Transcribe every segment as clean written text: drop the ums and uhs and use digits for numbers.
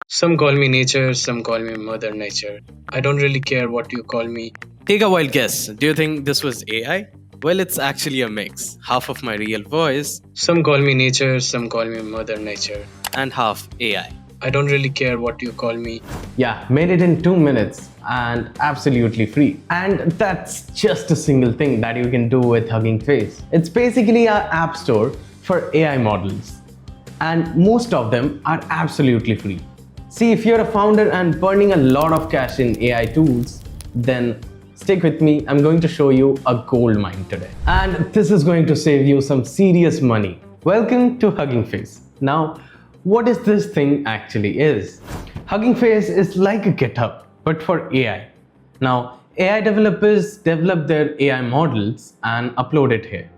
Some call me nature, some call me Mother Nature. I don't really care what you call me. Take a wild guess. Do you think this was AI? Well, it's actually a mix. Half of my real voice Some call me nature, some call me Mother Nature. and half AI. I don't really care what you call me. Yeah, made it in 2 minutes and absolutely free. And that's just a single thing that you can do with Hugging Face. It's basically an app store for AI models, and most of them are absolutely free. See, if you're a founder and burning a lot of cash in AI tools, then stick with me. I'm going to show you a gold mine today. And this is going to save you some serious money. Welcome to Hugging Face. Now, what is this thing actually is? Hugging Face is like a GitHub, but for AI. Now, AI developers develop their AI models and upload it here,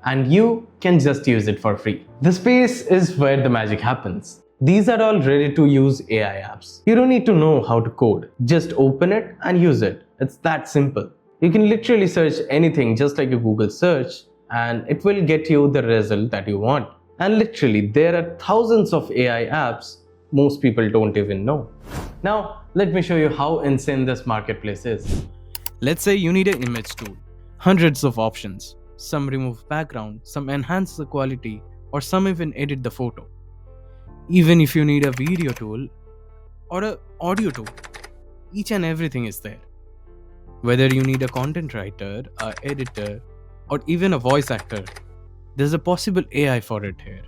and you can just use it for free. The space is where the magic happens. These are all ready to use AI apps. You don't need to know how to code. Just open it and use it. It's that simple. You can literally search anything just like a Google search, and it will get you the result that you want. And literally, there are thousands of AI apps most people don't even know. Now, let me show you how insane this marketplace is. Let's say you need an image tool. Hundreds of options. Some remove background, some enhance the quality, or some even edit the photo. Even if you need a video tool or an audio tool, each and everything is there. Whether you need a content writer, a editor, or even a voice actor, there's a possible AI for it here.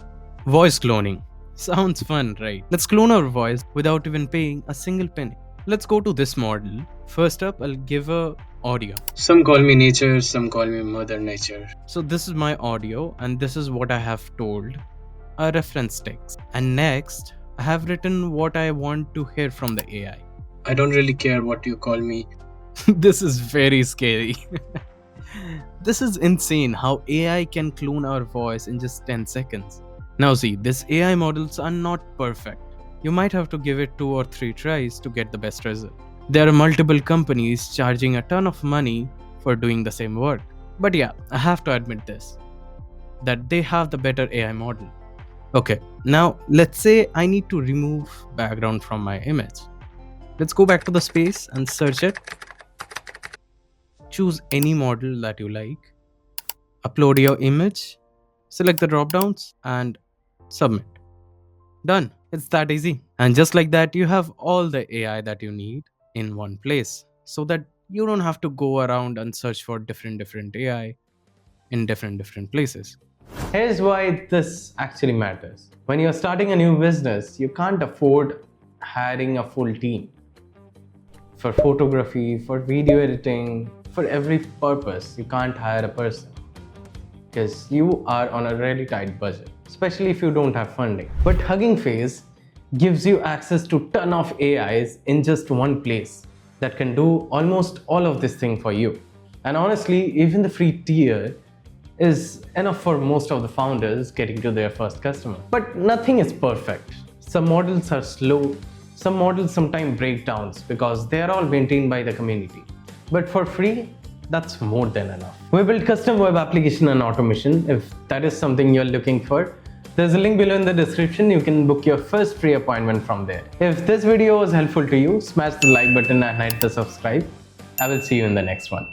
Voice cloning. Sounds fun, right? Let's clone our voice without even paying a single penny. Let's go to this model. First up, I'll give a audio. Some call me nature, some call me Mother Nature. So this is my audio and this is what I have told, a reference text. And next, I have written what I want to hear from the AI. I don't really care what you call me. This is very scary. This is insane how AI can clone our voice in just 10 seconds. Now see, these AI models are not perfect. You might have to give it 2 or 3 tries to get the best result. There are multiple companies charging a ton of money for doing the same work. But yeah, I have to admit this, that they have the better AI model. Okay, now let's say I need to remove background from my image. Let's go back to the space and search it. Choose any model that you like. Upload your image. Select the drop downs and submit. Done. It's that easy. And just like that, you have all the AI that you need in one place, so that you don't have to go around and search for different AI in different places. Here's why this actually matters. When you're starting a new business, you can't afford hiring a full team. For photography, for video editing, for every purpose, you can't hire a person because you are on a really tight budget, especially if you don't have funding. But Hugging Face gives you access to a ton of AIs in just one place that can do almost all of this thing for you. And honestly, even the free tier is enough for most of the founders getting to their first customer. But nothing is perfect. Some models are slow, some models sometimes break down because they are all maintained by the community. But for free, that's more than enough. We build custom web application and automation. If that is something you're looking for, there's a link below in the description. You can book your first free appointment from there. If this video was helpful to you, smash the like button and hit the subscribe. I will see you in the next one.